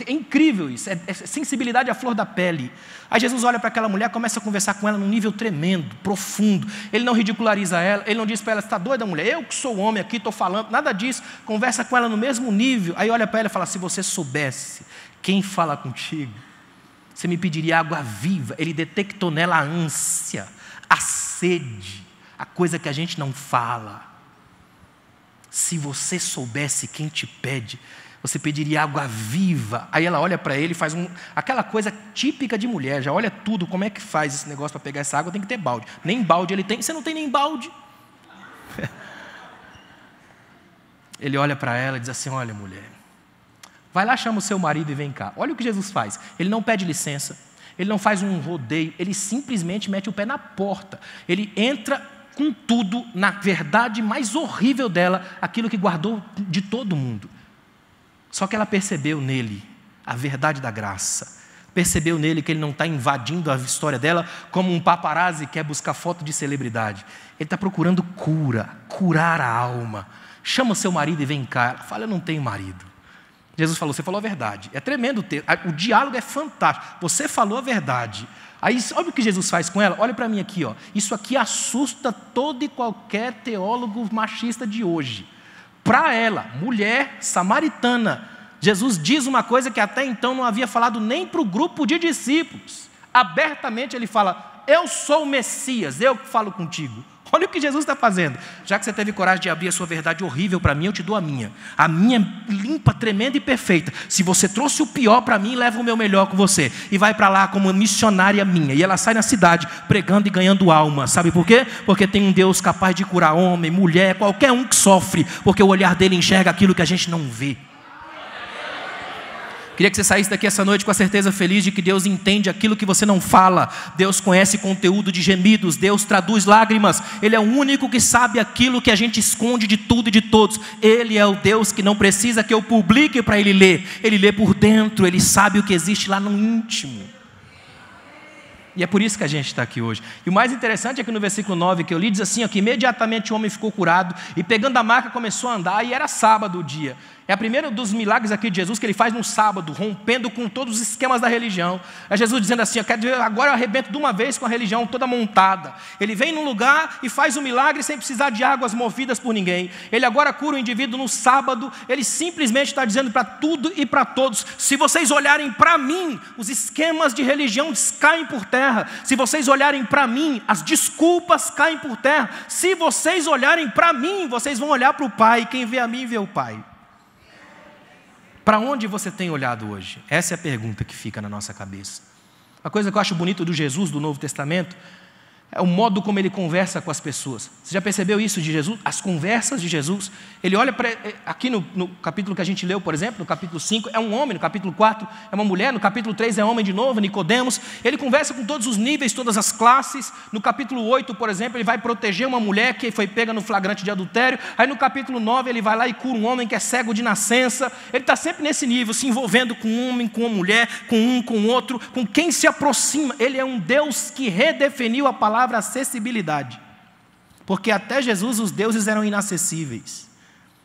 É incrível isso, é sensibilidade à flor da pele. Aí Jesus olha para aquela mulher, começa a conversar com ela num nível tremendo, profundo. Ele não ridiculariza ela, ele não diz para ela, você está doida, mulher? Eu que sou homem aqui, estou falando, nada disso. Conversa com ela no mesmo nível. Aí olha para ela e fala, se você soubesse quem fala contigo, você me pediria água viva. Ele detectou nela a ânsia, a sede, a coisa que a gente não fala. Se você soubesse quem te pede, você pediria água viva. Aí ela olha para ele e faz aquela coisa típica de mulher, já olha tudo, como é que faz esse negócio para pegar essa água, tem que ter balde. Nem balde ele tem, você não tem nem balde. Ele olha para ela e diz assim, olha mulher, vai lá, chama o seu marido e vem cá. Olha o que Jesus faz, ele não pede licença, ele não faz um rodeio, ele simplesmente mete o pé na porta. Ele entra com tudo, na verdade mais horrível dela, aquilo que guardou de todo mundo. Só que ela percebeu nele a verdade da graça. Percebeu nele que ele não está invadindo a história dela como um paparazzi que quer buscar foto de celebridade. Ele está procurando curar a alma. Chama o seu marido e vem cá. Ela fala, eu não tenho marido. Jesus falou, você falou a verdade. É tremendo o texto. O diálogo é fantástico. Você falou a verdade. Aí, olha o que Jesus faz com ela. Olha para mim aqui. Isso aqui assusta todo e qualquer teólogo machista de hoje. Para ela, mulher samaritana, Jesus diz uma coisa que até então não havia falado nem para o grupo de discípulos. Abertamente ele fala: eu sou o Messias, eu que falo contigo. Olha o que Jesus está fazendo. Já que você teve coragem de abrir a sua verdade horrível para mim, eu te dou a minha. A minha limpa, tremenda e perfeita. Se você trouxe o pior para mim, leva o meu melhor com você. E vai para lá como missionária minha. E ela sai na cidade pregando e ganhando alma. Sabe por quê? Porque tem um Deus capaz de curar homem, mulher, qualquer um que sofre. Porque o olhar dele enxerga aquilo que a gente não vê. Queria que você saísse daqui essa noite com a certeza feliz de que Deus entende aquilo que você não fala. Deus conhece conteúdo de gemidos. Deus traduz lágrimas. Ele é o único que sabe aquilo que a gente esconde de tudo e de todos. Ele é o Deus que não precisa que eu publique para Ele ler. Ele lê por dentro. Ele sabe o que existe lá no íntimo. E é por isso que a gente está aqui hoje. E o mais interessante é que no versículo 9 que eu li, diz assim, ó, que imediatamente o homem ficou curado e pegando a maca começou a andar, e era sábado o dia. É a primeira dos milagres aqui de Jesus que ele faz no sábado, rompendo com todos os esquemas da religião. É Jesus dizendo assim: agora eu arrebento de uma vez com a religião toda montada. Ele vem num lugar e faz um milagre sem precisar de águas movidas por ninguém. Ele agora cura o indivíduo no sábado. Ele simplesmente está dizendo para tudo e para todos: se vocês olharem para mim, os esquemas de religião caem por terra. Se vocês olharem para mim, as desculpas caem por terra. Se vocês olharem para mim, vocês vão olhar para o Pai. Quem vê a mim, vê o Pai. Para onde você tem olhado hoje? Essa é a pergunta que fica na nossa cabeça. A coisa que eu acho bonito do Jesus do Novo Testamento é o modo como ele conversa com as pessoas. Você já percebeu isso de Jesus? As conversas de Jesus. Ele olha para... Aqui no capítulo que a gente leu, por exemplo, no capítulo 5, é um homem. No capítulo 4, é uma mulher. No capítulo 3, é homem de novo, Nicodemos. Ele conversa com todos os níveis, todas as classes. No capítulo 8, por exemplo, ele vai proteger uma mulher que foi pega no flagrante de adultério. Aí no capítulo 9, ele vai lá e cura um homem que é cego de nascença. Ele está sempre nesse nível, se envolvendo com um homem, com uma mulher, com um, com outro, com quem se aproxima. Ele é um Deus que redefiniu a palavra acessibilidade, porque até Jesus os deuses eram inacessíveis.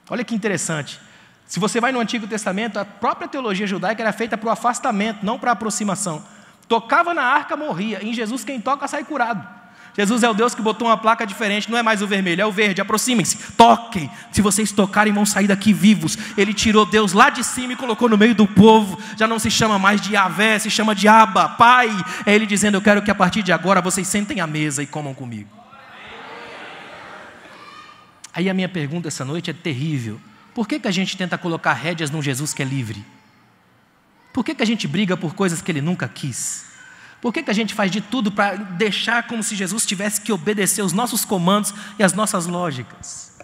Olha que interessante, se você vai no Antigo Testamento, a própria teologia judaica era feita para o afastamento, não para a aproximação. Tocava na arca, morria. Em Jesus quem toca sai curado. Jesus é o Deus que botou uma placa diferente, não é mais o vermelho, é o verde. Aproximem-se, toquem, se vocês tocarem vão sair daqui vivos. Ele tirou Deus lá de cima e colocou no meio do povo. Já não se chama mais de Yahvé, se chama de Abba, Pai. É Ele dizendo: eu quero que a partir de agora vocês sentem à mesa e comam comigo. Aí a minha pergunta essa noite é terrível. Por que a gente tenta colocar rédeas num Jesus que é livre? Por que a gente briga por coisas que Ele nunca quis? Por que a gente faz de tudo para deixar como se Jesus tivesse que obedecer os nossos comandos e as nossas lógicas?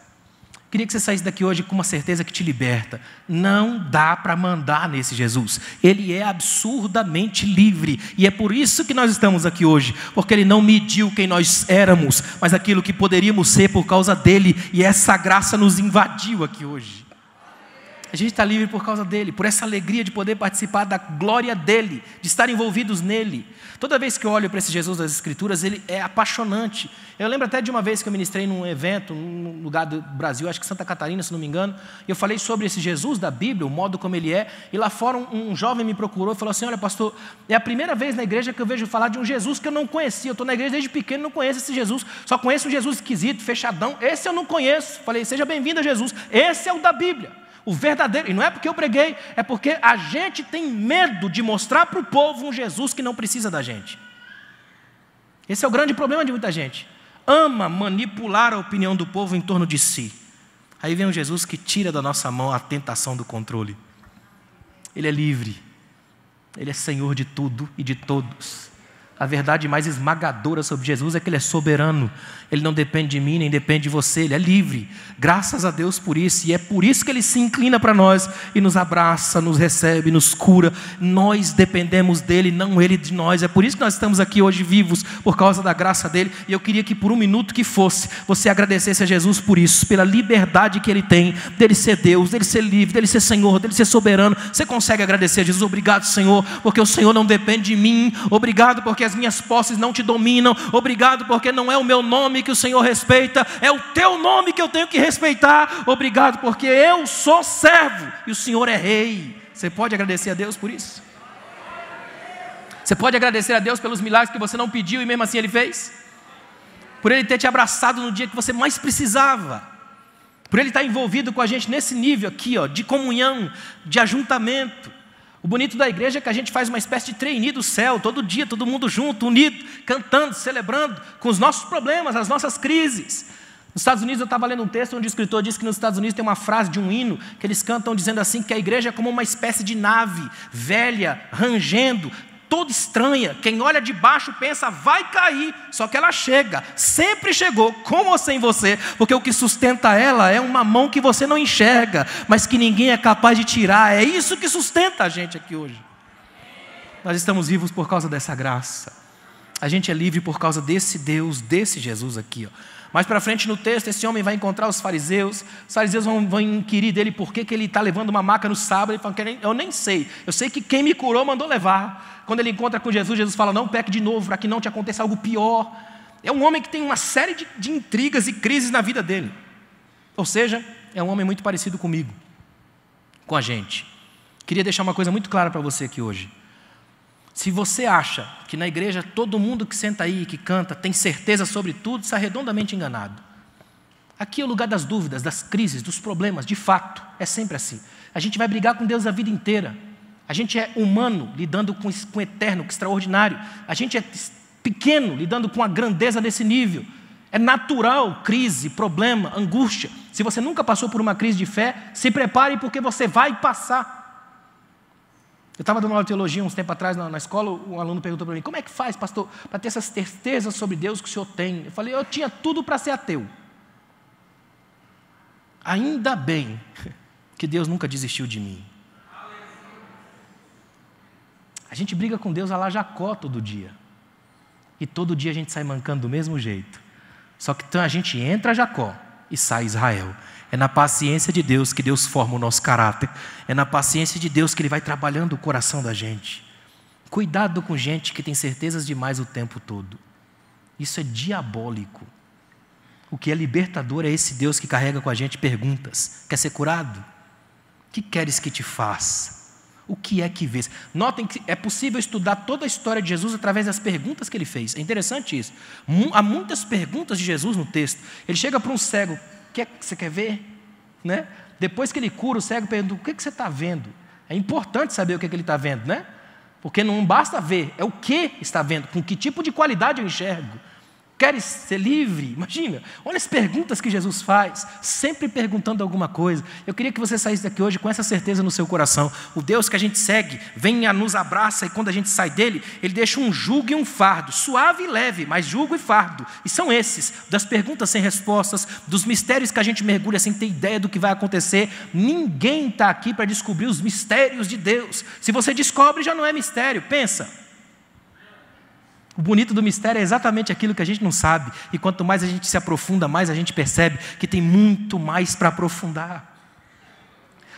Queria que você saísse daqui hoje com uma certeza que te liberta. Não dá para mandar nesse Jesus. Ele é absurdamente livre. E é por isso que nós estamos aqui hoje. Porque Ele não mediu quem nós éramos, mas aquilo que poderíamos ser por causa dEle. E essa graça nos invadiu aqui hoje. A gente está livre por causa dEle, por essa alegria de poder participar da glória dEle, de estar envolvidos nele. Toda vez que eu olho para esse Jesus das Escrituras, ele é apaixonante. Eu lembro até de uma vez que eu ministrei num evento, num lugar do Brasil, acho que Santa Catarina, se não me engano, e eu falei sobre esse Jesus da Bíblia, o modo como ele é, e lá fora um jovem me procurou e falou assim: olha, pastor, é a primeira vez na igreja que eu vejo falar de um Jesus que eu não conhecia. Eu estou na igreja desde pequeno, não conheço esse Jesus, só conheço um Jesus esquisito, fechadão, esse eu não conheço. Falei: seja bem-vindo a Jesus, esse é o da Bíblia. O verdadeiro, e não é porque eu preguei, é porque a gente tem medo de mostrar para o povo um Jesus que não precisa da gente. Esse é o grande problema de muita gente. Ama manipular a opinião do povo em torno de si. Aí vem um Jesus que tira da nossa mão a tentação do controle. Ele é livre. Ele é Senhor de tudo e de todos. A verdade mais esmagadora sobre Jesus é que Ele é soberano. Ele não depende de mim, nem depende de você. Ele é livre. Graças a Deus por isso. E é por isso que Ele se inclina para nós e nos abraça, nos recebe, nos cura. Nós dependemos dEle, não Ele de nós. É por isso que nós estamos aqui hoje vivos, por causa da graça dEle. E eu queria que por um minuto que fosse, você agradecesse a Jesus por isso, pela liberdade que Ele tem, dEle ser Deus, dEle ser livre, dEle ser Senhor, dEle ser soberano. Você consegue agradecer a Jesus? Obrigado, Senhor, porque o Senhor não depende de mim. Obrigado porque as minhas posses não te dominam. Obrigado porque não é o meu nome que o Senhor respeita, é o teu nome que eu tenho que respeitar. Obrigado porque eu sou servo e o Senhor é rei. Você pode agradecer a Deus por isso? Você pode agradecer a Deus pelos milagres que você não pediu e mesmo assim Ele fez? Por Ele ter te abraçado no dia que você mais precisava. por Ele estar envolvido com a gente nesse nível aqui, ó, de comunhão, de ajuntamento. O bonito da igreja é que a gente faz uma espécie de trainee do céu, todo dia, todo mundo junto, unido, cantando, celebrando, com os nossos problemas, as nossas crises. Nos Estados Unidos, eu estava lendo um texto onde o escritor diz que nos Estados Unidos tem uma frase de um hino que eles cantam dizendo assim, que a igreja é como uma espécie de nave, velha, rangendo, toda estranha. Quem olha de baixo pensa, vai cair, só que ela chega, sempre chegou, com ou sem você, porque o que sustenta ela é uma mão que você não enxerga, mas que ninguém é capaz de tirar. É isso que sustenta a gente aqui hoje. Nós estamos vivos por causa dessa graça. A gente é livre por causa desse Deus, desse Jesus aqui, ó. Mais para frente no texto, esse homem vai encontrar os fariseus vão inquirir dele por que ele está levando uma maca no sábado. Ele fala, eu nem sei, eu sei que quem me curou mandou levar. Quando ele encontra com Jesus, Jesus fala, não peque de novo, para que não te aconteça algo pior. É um homem que tem uma série de intrigas e crises na vida dele. Ou seja, é um homem muito parecido comigo, com a gente. Queria deixar uma coisa muito clara para você aqui hoje. Se você acha que na igreja todo mundo que senta aí, que canta, tem certeza sobre tudo, está redondamente enganado. Aqui é o lugar das dúvidas, das crises, dos problemas, de fato, é sempre assim. A gente vai brigar com Deus a vida inteira. A gente é humano, lidando com o eterno, com o extraordinário. A gente é pequeno, lidando com a grandeza desse nível. É natural, crise, problema, angústia. Se você nunca passou por uma crise de fé, se prepare porque você vai passar. Eu estava dando aula de teologia uns tempos atrás na escola, um aluno perguntou para mim, como é que faz, pastor, para ter essas certezas sobre Deus que o senhor tem? Eu falei, eu tinha tudo para ser ateu. Ainda bem que Deus nunca desistiu de mim. A gente briga com Deus a lá Jacó todo dia. E todo dia a gente sai mancando do mesmo jeito. Só que então a gente entra Jacó e sai Israel. É na paciência de Deus que Deus forma o nosso caráter. É na paciência de Deus que Ele vai trabalhando o coração da gente. Cuidado com gente que tem certezas demais o tempo todo. Isso é diabólico. O que é libertador é esse Deus que carrega com a gente perguntas. Quer ser curado? O que queres que te faça? O que é que vês? Notem que é possível estudar toda a história de Jesus através das perguntas que Ele fez. É interessante isso. Há muitas perguntas de Jesus no texto. Ele chega para um cego. O que você quer ver? Né? Depois que ele cura, o cego pergunta, o que você está vendo? É importante saber o que ele está vendo, né? Porque não basta ver, é o que está vendo, com que tipo de qualidade eu enxergo. Queres ser livre? Imagina, olha as perguntas que Jesus faz, sempre perguntando alguma coisa. Eu queria que você saísse daqui hoje com essa certeza no seu coração. O Deus que a gente segue, vem, nos abraça, e quando a gente sai dele, Ele deixa um jugo e um fardo, suave e leve, mas jugo e fardo. E são esses, das perguntas sem respostas, dos mistérios que a gente mergulha sem ter ideia do que vai acontecer. Ninguém está aqui para descobrir os mistérios de Deus. Se você descobre, já não é mistério, pensa. O bonito do mistério é exatamente aquilo que a gente não sabe. E quanto mais a gente se aprofunda, mais a gente percebe que tem muito mais para aprofundar.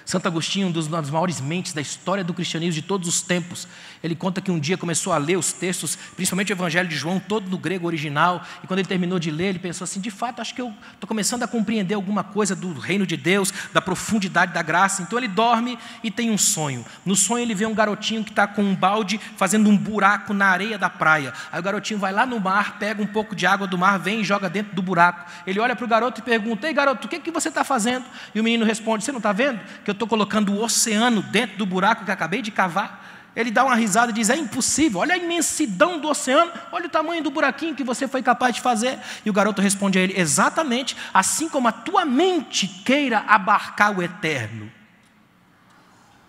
Santo Agostinho, um dos maiores mentes da história do cristianismo de todos os tempos, ele conta que um dia começou a ler os textos, principalmente o Evangelho de João, todo no grego original, e quando ele terminou de ler, ele pensou assim, de fato, acho que eu estou começando a compreender alguma coisa do reino de Deus, da profundidade da graça. Então ele dorme e tem um sonho. No sonho ele vê um garotinho que está com um balde fazendo um buraco na areia da praia. Aí o garotinho vai lá no mar, pega um pouco de água do mar, vem e joga dentro do buraco. Ele olha para o garoto e pergunta, ei garoto, o que você está fazendo? E o menino responde, você não está vendo que eu estou colocando o oceano dentro do buraco que acabei de cavar? Ele dá uma risada e diz, é impossível, olha a imensidão do oceano, olha o tamanho do buraquinho que você foi capaz de fazer. E o garoto responde a ele, exatamente, assim como a tua mente queira abarcar o eterno,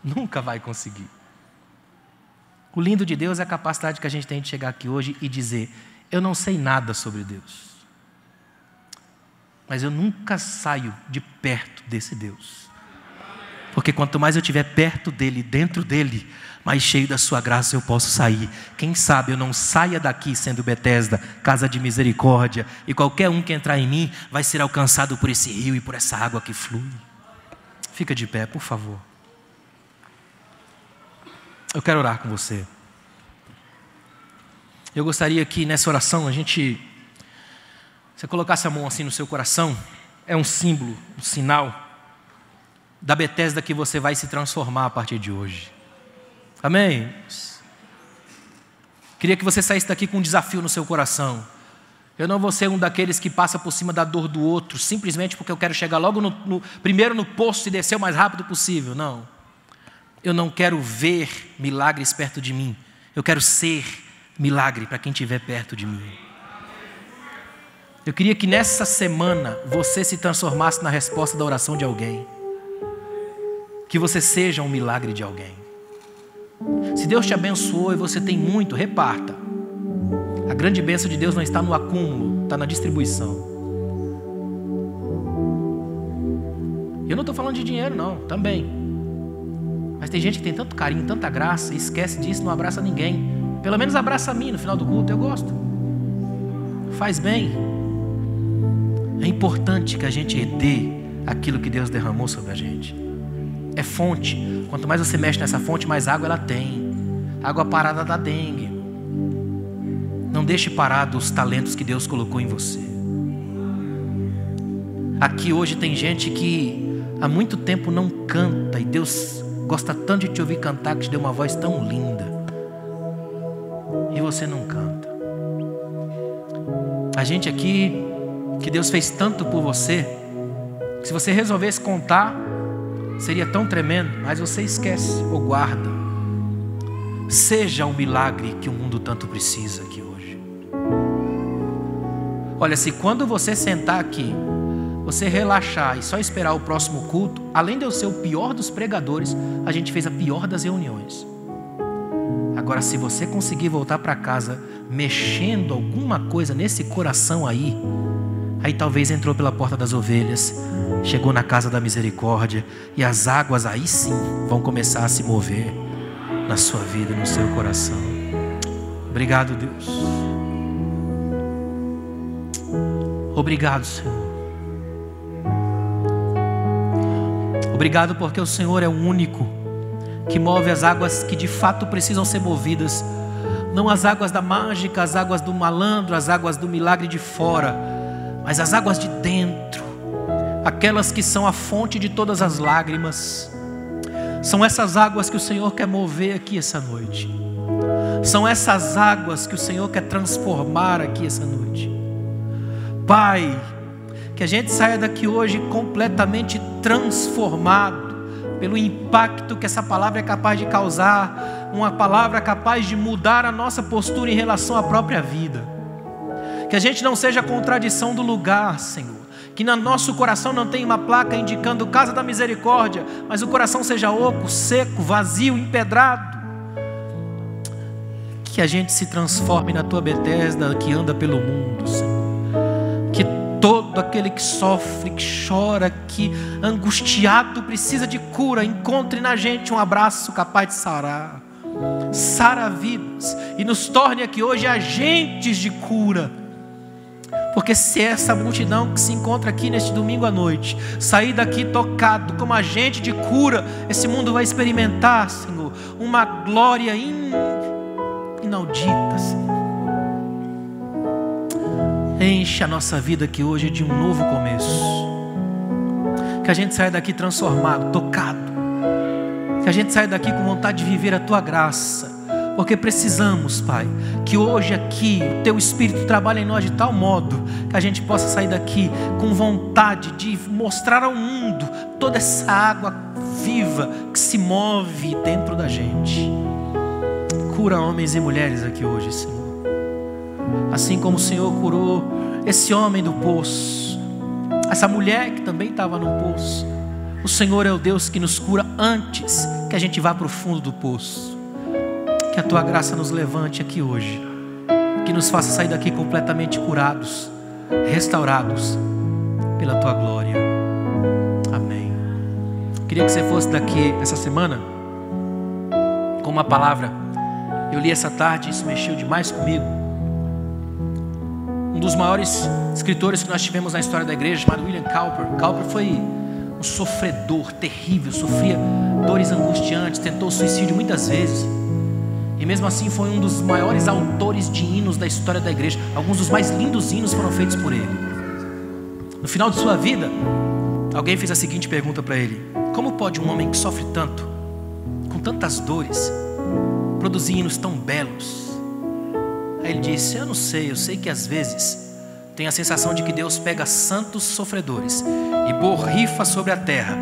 nunca vai conseguir. O lindo de Deus é a capacidade que a gente tem de chegar aqui hoje e dizer, eu não sei nada sobre Deus, mas eu nunca saio de perto desse Deus. Porque quanto mais eu estiver perto dele, dentro dele, mais cheio da sua graça eu posso sair. Quem sabe eu não saia daqui sendo Betesda, casa de misericórdia, e qualquer um que entrar em mim vai ser alcançado por esse rio e por essa água que flui. Fica de pé, por favor. Eu quero orar com você. Eu gostaria que nessa oração você colocasse a mão assim no seu coração. É um símbolo, um sinal da Betesda que você vai se transformar a partir de hoje. Amém? Queria que você saísse daqui com um desafio no seu coração. Eu não vou ser um daqueles que passa por cima da dor do outro, simplesmente porque eu quero chegar logo primeiro no posto e descer o mais rápido possível. Não. Eu não quero ver milagres perto de mim. Eu quero ser milagre para quem estiver perto de mim. Eu queria que nessa semana você se transformasse na resposta da oração de alguém. Que você seja um milagre de alguém. Se Deus te abençoou e você tem muito, reparta. A grande bênção de Deus não está no acúmulo, está na distribuição. Eu não estou falando de dinheiro não, também. Mas tem gente que tem tanto carinho, tanta graça, e esquece disso, não abraça ninguém. Pelo menos abraça a mim no final do culto, eu gosto. Faz bem. É importante que a gente dê aquilo que Deus derramou sobre a gente. É fonte. Quanto mais você mexe nessa fonte, mais água ela tem. Água parada dá dengue. Não deixe parado os talentos que Deus colocou em você. Aqui hoje tem gente que há muito tempo não canta, e Deus gosta tanto de te ouvir cantar, que te deu uma voz tão linda, e você não canta. A gente aqui, que Deus fez tanto por você, que se você resolvesse contar, seria tão tremendo, mas você esquece ou guarda. Seja o milagre que o mundo tanto precisa aqui hoje. Olha, se quando você sentar aqui, você relaxar e só esperar o próximo culto, além de eu ser o pior dos pregadores, a gente fez a pior das reuniões. Agora, se você conseguir voltar para casa mexendo alguma coisa nesse coração aí talvez entrou pela porta das ovelhas, chegou na casa da misericórdia, e as águas aí sim vão começar a se mover na sua vida, no seu coração. Obrigado, Deus. Obrigado, Senhor. Obrigado porque o Senhor é o único que move as águas que de fato precisam ser movidas. Não as águas da mágica, as águas do malandro, as águas do milagre de fora, mas as águas de dentro, aquelas que são a fonte de todas as lágrimas. São essas águas que o Senhor quer mover aqui essa noite. São essas águas que o Senhor quer transformar aqui essa noite. Pai, que a gente saia daqui hoje completamente transformado pelo impacto que essa palavra é capaz de causar, uma palavra capaz de mudar a nossa postura em relação à própria vida. Que a gente não seja contradição do lugar, Senhor. Que no nosso coração não tenha uma placa indicando Casa da Misericórdia, mas o coração seja oco, seco, vazio, empedrado. Que a gente se transforme na Tua Betesda que anda pelo mundo, Senhor. Que todo aquele que sofre, que chora, que angustiado precisa de cura, encontre na gente um abraço capaz de sarar. Sara vidas e nos torne aqui hoje agentes de cura. Porque se essa multidão que se encontra aqui neste domingo à noite sair daqui tocado como agente de cura, esse mundo vai experimentar, Senhor, uma glória inaudita, Senhor. Enche a nossa vida aqui hoje de um novo começo. Que a gente saia daqui transformado, tocado. Que a gente saia daqui com vontade de viver a Tua graça. Porque precisamos, Pai, que hoje aqui o Teu Espírito trabalhe em nós de tal modo que a gente possa sair daqui com vontade de mostrar ao mundo toda essa água viva que se move dentro da gente. Cura homens e mulheres aqui hoje, Senhor. Assim como o Senhor curou esse homem do poço, essa mulher que também estava no poço. O Senhor é o Deus que nos cura antes que a gente vá para o fundo do poço. Que a Tua graça nos levante aqui hoje, que nos faça sair daqui completamente curados, restaurados pela Tua glória. Amém. Queria que você fosse daqui essa semana com uma palavra. Eu li essa tarde, isso mexeu demais comigo. Um dos maiores escritores que nós tivemos na história da igreja, chamado William Cowper. Cowper foi um sofredor terrível, sofria dores angustiantes, tentou suicídio muitas vezes. E mesmo assim foi um dos maiores autores de hinos da história da igreja. Alguns dos mais lindos hinos foram feitos por ele. No final de sua vida, alguém fez a seguinte pergunta para ele: como pode um homem que sofre tanto, com tantas dores, produzir hinos tão belos? Aí ele disse: eu não sei, eu sei que às vezes tenho a sensação de que Deus pega santos sofredores e borrifa sobre a terra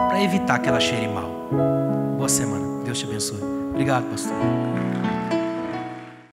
para evitar que ela cheire mal. Boa semana. Deus te abençoe. Obrigado, pastor.